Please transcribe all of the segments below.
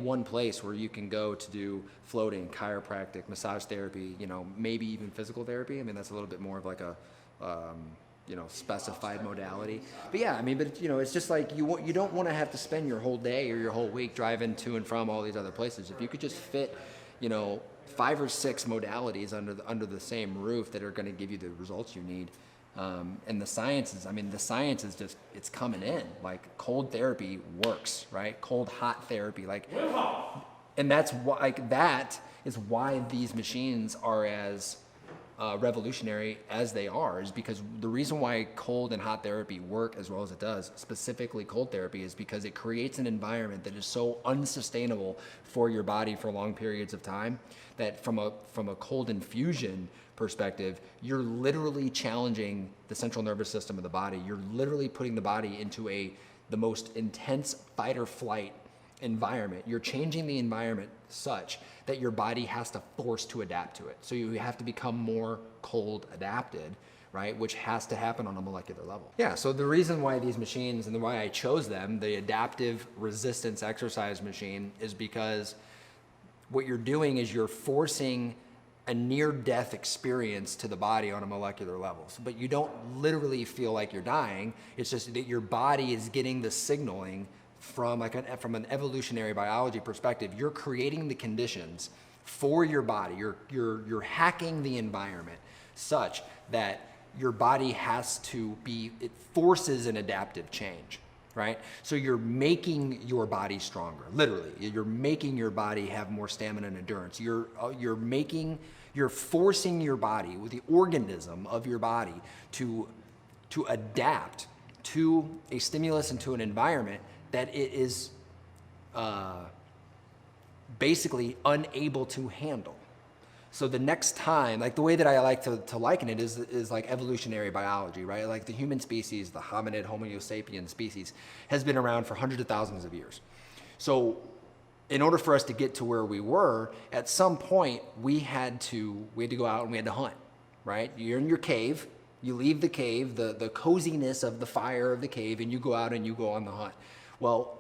one place where you can go to do floating, chiropractic, massage therapy, you know, maybe even physical therapy. I mean, that's a little bit more of like a, you know, specified modality. But yeah, I mean, but you know, it's just like you don't want to have to spend your whole day or your whole week driving to and from all these other places. If you could just fit, you know, 5 or 6 modalities under the same roof that are going to give you the results you need. And the science is just, it's coming in. Like cold therapy works, right? Cold hot therapy, like, and that's why, like, that is why these machines are as revolutionary as they are, is because the reason why cold and hot therapy work as well as it does, specifically cold therapy, is because it creates an environment that is so unsustainable for your body for long periods of time that from a cold infusion perspective, you're literally challenging the central nervous system of the body. You're literally putting the body into the most intense fight or flight environment. You're changing the environment such that your body has to force to adapt to it. So you have to become more cold adapted, right? Which has to happen on a molecular level. Yeah, so the reason why these machines and why I chose them, the adaptive resistance exercise machine, is because what you're doing is you're forcing a near-death experience to the body on a molecular level. But you don't literally feel like you're dying. It's just that your body is getting the signaling from an evolutionary biology perspective. You're creating the conditions for your body. You're hacking the environment such that your body has to be, it forces an adaptive change, right? So you're making your body stronger, literally. You're making your body have more stamina and endurance. You're forcing your body, with the organism of your body, to adapt to a stimulus and to an environment that it is basically unable to handle. So the next time, like the way that I like to liken it is like evolutionary biology, right? Like the human species, the hominid Homo sapiens species, has been around for hundreds of thousands of years. So in order for us to get to where we were, at some point we had to go out and we had to hunt, right? You're in your cave, you leave the cave, the coziness of the fire of the cave, and you go out and you go on the hunt. Well,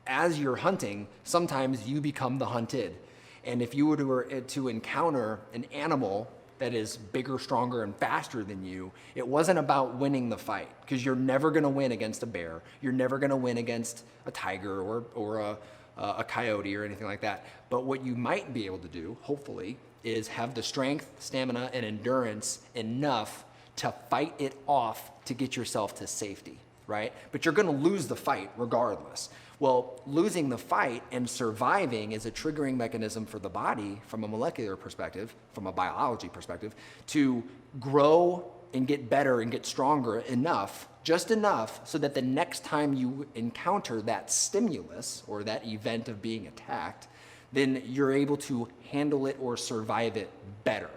as you're hunting, sometimes you become the hunted. And if you were to encounter an animal that is bigger, stronger, and faster than you, it wasn't about winning the fight, because you're never gonna win against a bear. You're never gonna win against a tiger or a coyote or anything like that. But what you might be able to do, hopefully, is have the strength, stamina, and endurance enough to fight it off to get yourself to safety, right? But you're gonna lose the fight regardless. Well, losing the fight and surviving is a triggering mechanism for the body from a molecular perspective, from a biology perspective, to grow and get better and get stronger enough, just enough, so that the next time you encounter that stimulus or that event of being attacked, then you're able to handle it or survive it better.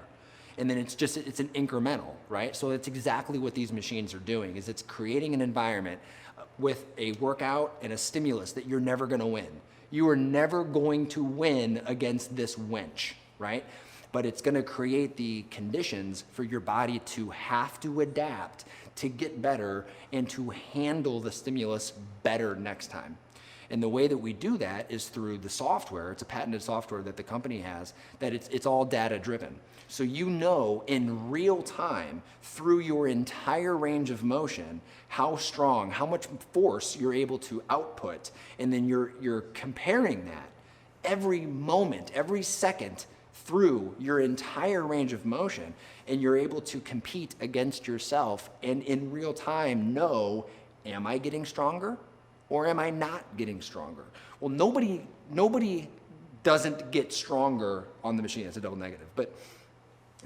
And then it's an incremental, right? So it's exactly what these machines are doing, is it's creating an environment with a workout and a stimulus that you're never gonna win. You are never going to win against this wench, right? But it's gonna create the conditions for your body to have to adapt to get better and to handle the stimulus better next time. And the way that we do that is through the software. It's a patented software that the company has, that it's all data driven. So you know in real time, through your entire range of motion, how strong, how much force you're able to output. And then you're comparing that every moment, every second, through your entire range of motion, and you're able to compete against yourself and in real time know, am I getting stronger or am I not getting stronger? Well, nobody doesn't get stronger on the machine. It's a double negative, but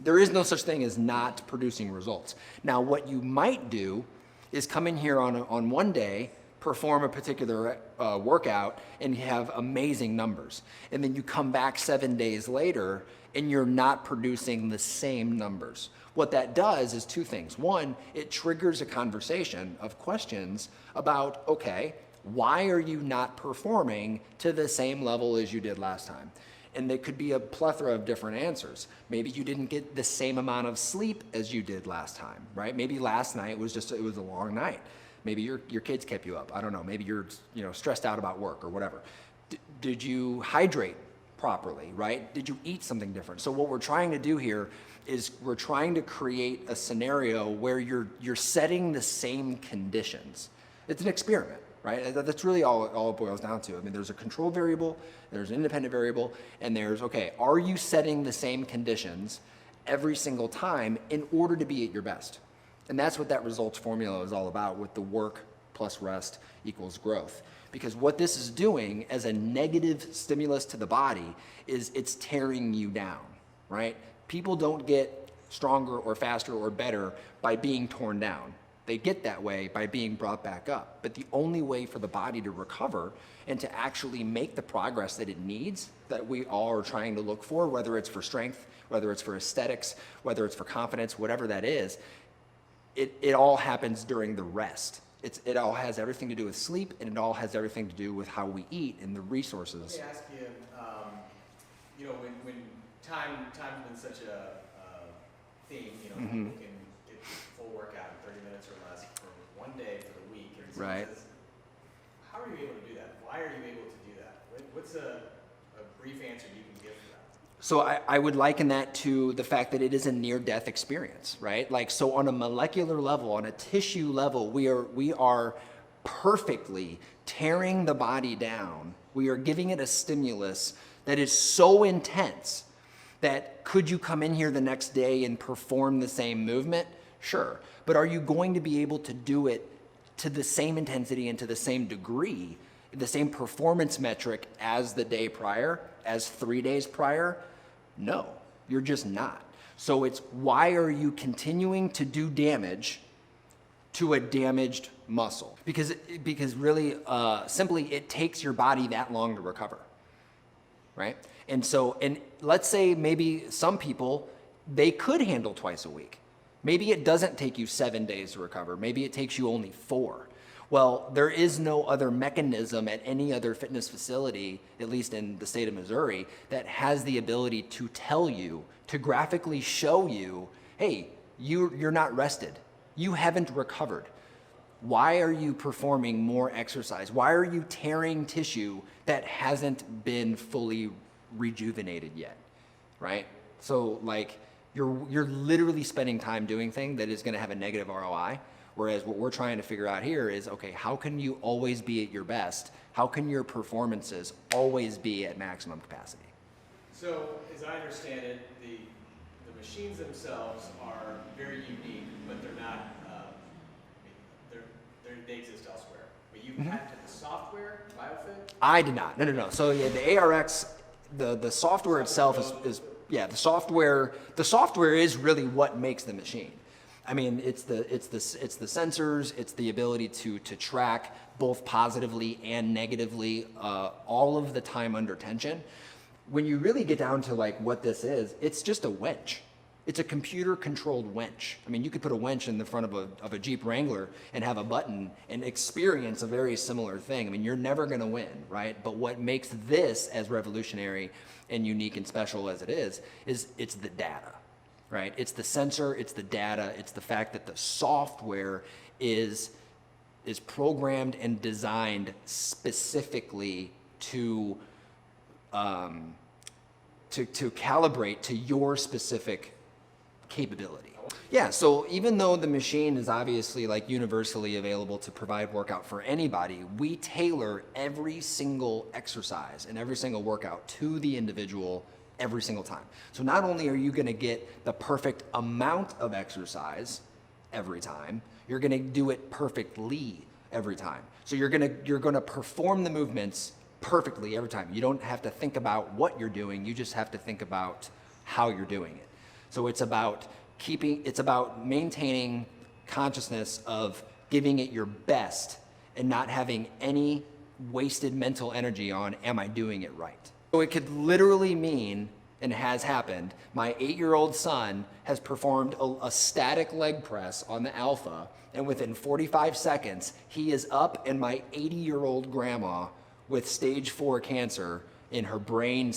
there is no such thing as not producing results. Now, what you might do is come in here on one day, perform a particular workout, and you have amazing numbers. And then you come back 7 days later, and you're not producing the same numbers. What that does is two things. One, it triggers a conversation of questions about, okay, why are you not performing to the same level as you did last time? And there could be a plethora of different answers. Maybe you didn't get the same amount of sleep as you did last time, right? Maybe last night it was a long night. Maybe your kids kept you up. I don't know. Maybe you're stressed out about work or whatever. Did you hydrate properly, right? Did you eat something different? So what we're trying to do here is we're trying to create a scenario where you're setting the same conditions. It's an experiment, right? That's really all it boils down to. I mean, there's a control variable, there's an independent variable, and there's, okay, are you setting the same conditions every single time in order to be at your best? And that's what that results formula is all about, with the work plus rest equals growth. Because what this is doing as a negative stimulus to the body is it's tearing you down, right? People don't get stronger or faster or better by being torn down. They get that way by being brought back up. But the only way for the body to recover and to actually make the progress that it needs, that we all are trying to look for, whether it's for strength, whether it's for aesthetics, whether it's for confidence, whatever that is, it all happens during the rest. It all has everything to do with sleep, and it all has everything to do with how we eat and the resources. Let me ask you, when time's been such a theme, people can get full workout in 30 minutes or less for one day for the week. And Right. Says, how are you able to do that? Why are you able to do that? What's a brief answer you can give for that? So I would liken that to the fact that it is a near-death experience, right? Like, so on a molecular level, on a tissue level, we are perfectly tearing the body down. We are giving it a stimulus that is so intense that could you come in here the next day and perform the same movement? Sure. But are you going to be able to do it to the same intensity and to the same degree, the same performance metric as the day prior, as 3 days prior? No, you're just not. So it's, why are you continuing to do damage to a damaged muscle? Because really, simply, it takes your body that long to recover, right? And so, and let's say maybe some people, they could handle twice a week. Maybe it doesn't take you 7 days to recover. Maybe it takes you only 4. Well, there is no other mechanism at any other fitness facility, at least in the state of Missouri, that has the ability to tell you, to graphically show you, hey, you're not rested. You haven't recovered. Why are you performing more exercise? Why are you tearing tissue that hasn't been fully rejuvenated yet, right? So like, you're literally spending time doing things that is going to have a negative ROI. Whereas what we're trying to figure out here is, okay, how can you always be at your best? How can your performances always be at maximum capacity? So, as I understand it, the machines themselves are very unique, but they're not, they exist elsewhere. But you patented the software, BioFit? I did not. No. So yeah, the ARX, the software itself is the software is really what makes the machine. I mean, it's the sensors, it's the ability to track both positively and negatively all of the time under tension. When you really get down to like what this is, it's just a winch. It's a computer-controlled winch. I mean, you could put a winch in the front of a Jeep Wrangler and have a button and experience a very similar thing. I mean, you're never going to win, right? But what makes this as revolutionary and unique and special as it is it's the data. Right? It's the sensor, it's the data, it's the fact that the software is programmed and designed specifically to calibrate to your specific capability. Yeah, so even though the machine is obviously like universally available to provide workout for anybody, we tailor every single exercise and every single workout to the individual every single time. So not only are you going to get the perfect amount of exercise every time, you're going to do it perfectly every time. So you're going to perform the movements perfectly every time. You don't have to think about what you're doing, you just have to think about how you're doing it. So it's about maintaining consciousness of giving it your best and not having any wasted mental energy on, am I doing it right? So it could literally mean, and has happened, my 8-year-old son has performed a static leg press on the Alpha, and within 45 seconds, he is up, and my 80-year-old grandma with stage 4 cancer in her brain,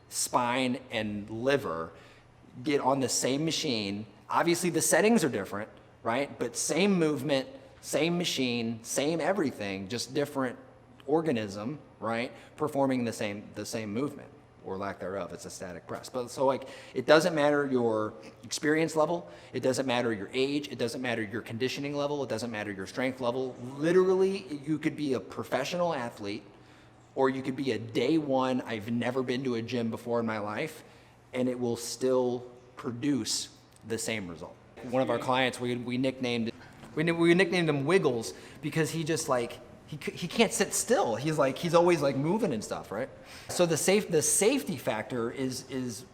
spine, and liver get on the same machine. Obviously, the settings are different, right? But same movement, same machine, same everything, just different organism, right? Performing the same movement or lack thereof. It's a static press. But so like, it doesn't matter your experience level. It doesn't matter your age. It doesn't matter your conditioning level. It doesn't matter your strength level. Literally, you could be a professional athlete, or you could be a day one, I've never been to a gym before in my life, and it will still produce the same result. One of our clients, we nicknamed him Wiggles, because he just like, he can't sit still. He's always like moving and stuff, right? So the safety factor is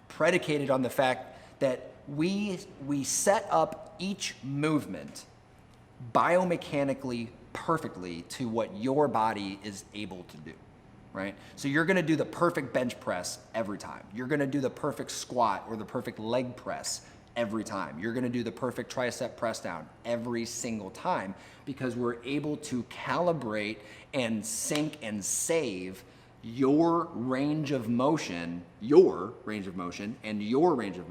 predicated on the fact that we set up each movement biomechanically perfectly to what your body is able to do, right? So you're gonna do the perfect bench press every time. You're gonna do the perfect squat or the perfect leg press every time. You're gonna do the perfect tricep press down every single time, because we're able to calibrate and sync and save your range of motion, and your range of motion, and your range of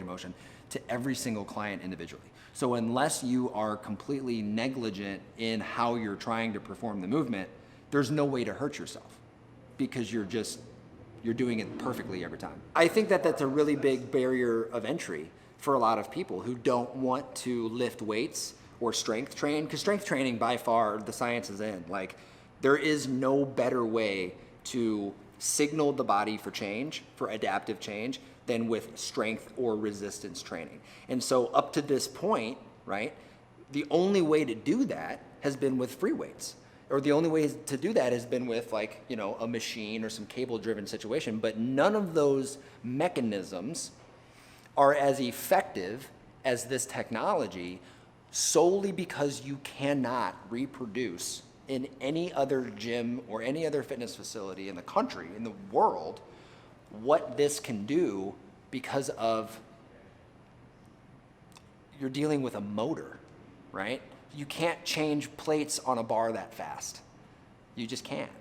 motion to every single client individually. So unless you are completely negligent in how you're trying to perform the movement, there's no way to hurt yourself, because you're doing it perfectly every time. I think that that's a really big barrier of entry for a lot of people who don't want to lift weights or strength train, because strength training, by far, the science is in. Like, there is no better way to signal the body for change, for adaptive change, than with strength or resistance training. And so up to this point, right, the only way to do that has been with free weights. Or the only way to do that has been with, like, you know, a machine or some cable-driven situation. But none of those mechanisms are as effective as this technology, solely because you cannot reproduce in any other gym or any other fitness facility in the country, in the world, what this can do, because of you're dealing with a motor, right? You can't change plates on a bar that fast. You just can't.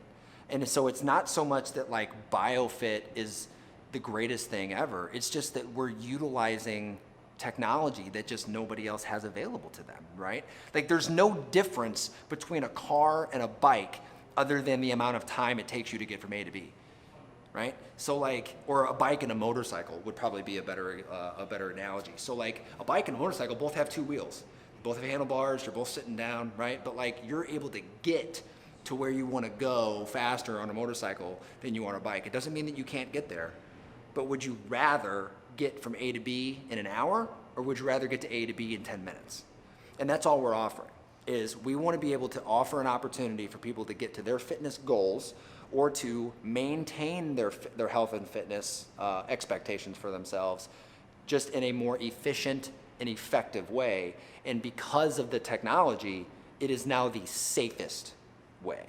And so it's not so much that like BioFit is the greatest thing ever. It's just that we're utilizing technology that just nobody else has available to them, right? Like, there's no difference between a car and a bike other than the amount of time it takes you to get from A to B, right? So like, or a bike and a motorcycle would probably be a better analogy. So like, a bike and a motorcycle both have two wheels, both have handlebars, you're both sitting down, right? But like, you're able to get to where you want to go faster on a motorcycle than you on a bike. It doesn't mean that you can't get there, but would you rather get from A to B in an hour, or would you rather get to A to B in 10 minutes? And that's all we're offering, is we want to be able to offer an opportunity for people to get to their fitness goals, or to maintain their health and fitness expectations for themselves, just in a more efficient and effective way. And because of the technology, it is now the safest way.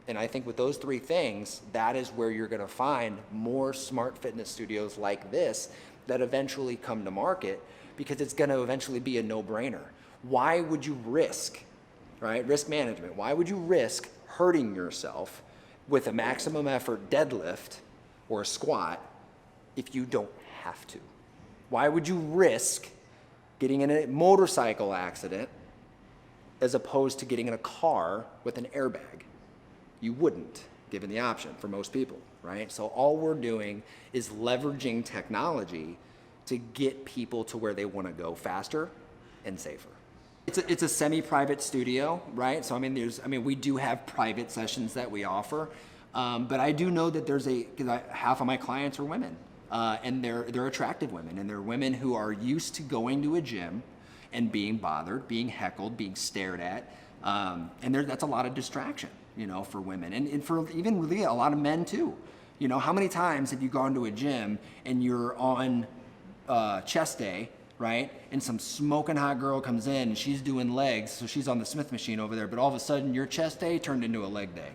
And I think with those three things, that is where you're gonna find more smart fitness studios like this that eventually come to market, because it's gonna eventually be a no-brainer. Why would you risk, right? Risk management. Why would you risk hurting yourself with a maximum effort deadlift or a squat if you don't have to? Why would you risk getting in a motorcycle accident as opposed to getting in a car with an airbag? You wouldn't, given the option for most people, right? So all we're doing is leveraging technology to get people to where they want to go faster and safer. It's a semi-private studio, right? So I mean, we do have private sessions that we offer, but I do know that because half of my clients are women, and they're attractive women, and they're women who are used to going to a gym and being bothered, being heckled, being stared at, and that's a lot of distraction, you know, for women, and for even really a lot of men too. You know, how many times have you gone to a gym and you're on chest day, right? And some smoking hot girl comes in and she's doing legs, so she's on the Smith machine over there, but all of a sudden your chest day turned into a leg day,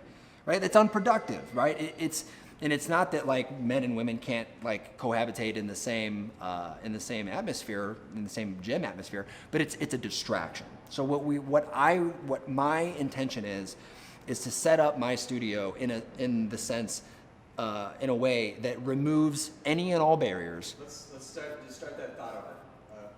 right? That's unproductive, right? It's not that like men and women can't like cohabitate in the same atmosphere, in the same gym atmosphere, but it's a distraction. So what my intention is to set up my studio in a way that removes any and all barriers. Let's start that thought over.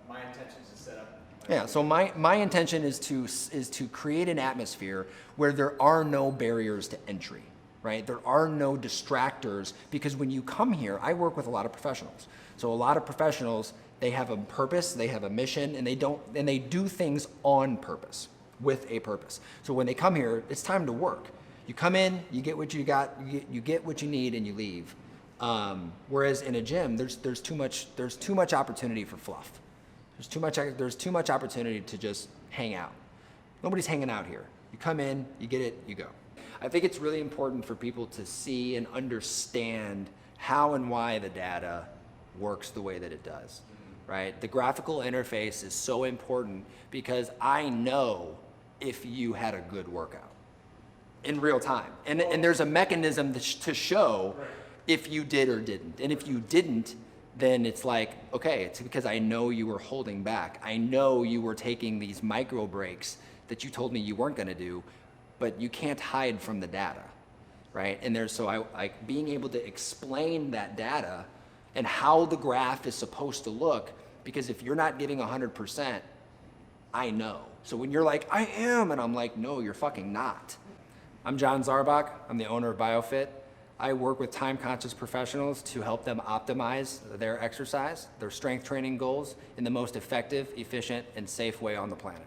My intention is to set up. Yeah. So my intention is to create an atmosphere where there are no barriers to entry. right? There are no distractors, because when you come here, I work with a lot of professionals. So a lot of professionals, they have a purpose, they have a mission, and they do things on purpose, with a purpose. So when they come here, it's time to work. You come in, you get what you got, you get what you need, and you leave. Whereas in a gym, there's too much opportunity for fluff. There's too much opportunity to just hang out. Nobody's hanging out here. You come in, you get it, you go. I think it's really important for people to see and understand how and why the data works the way that it does, right? The graphical interface is so important because I know if you had a good workout in real time. And there's a mechanism to show if you did or didn't. And if you didn't, then it's like, okay, it's because I know you were holding back. I know you were taking these micro breaks that you told me you weren't gonna do, but you can't hide from the data, right? And so I being able to explain that data and how the graph is supposed to look, because if you're not giving 100%, I know. So when you're like, I am, and I'm like, no, you're fucking not. I'm John Zarbock, I'm the owner of BioFit. I work with time-conscious professionals to help them optimize their exercise, their strength training goals in the most effective, efficient, and safe way on the planet.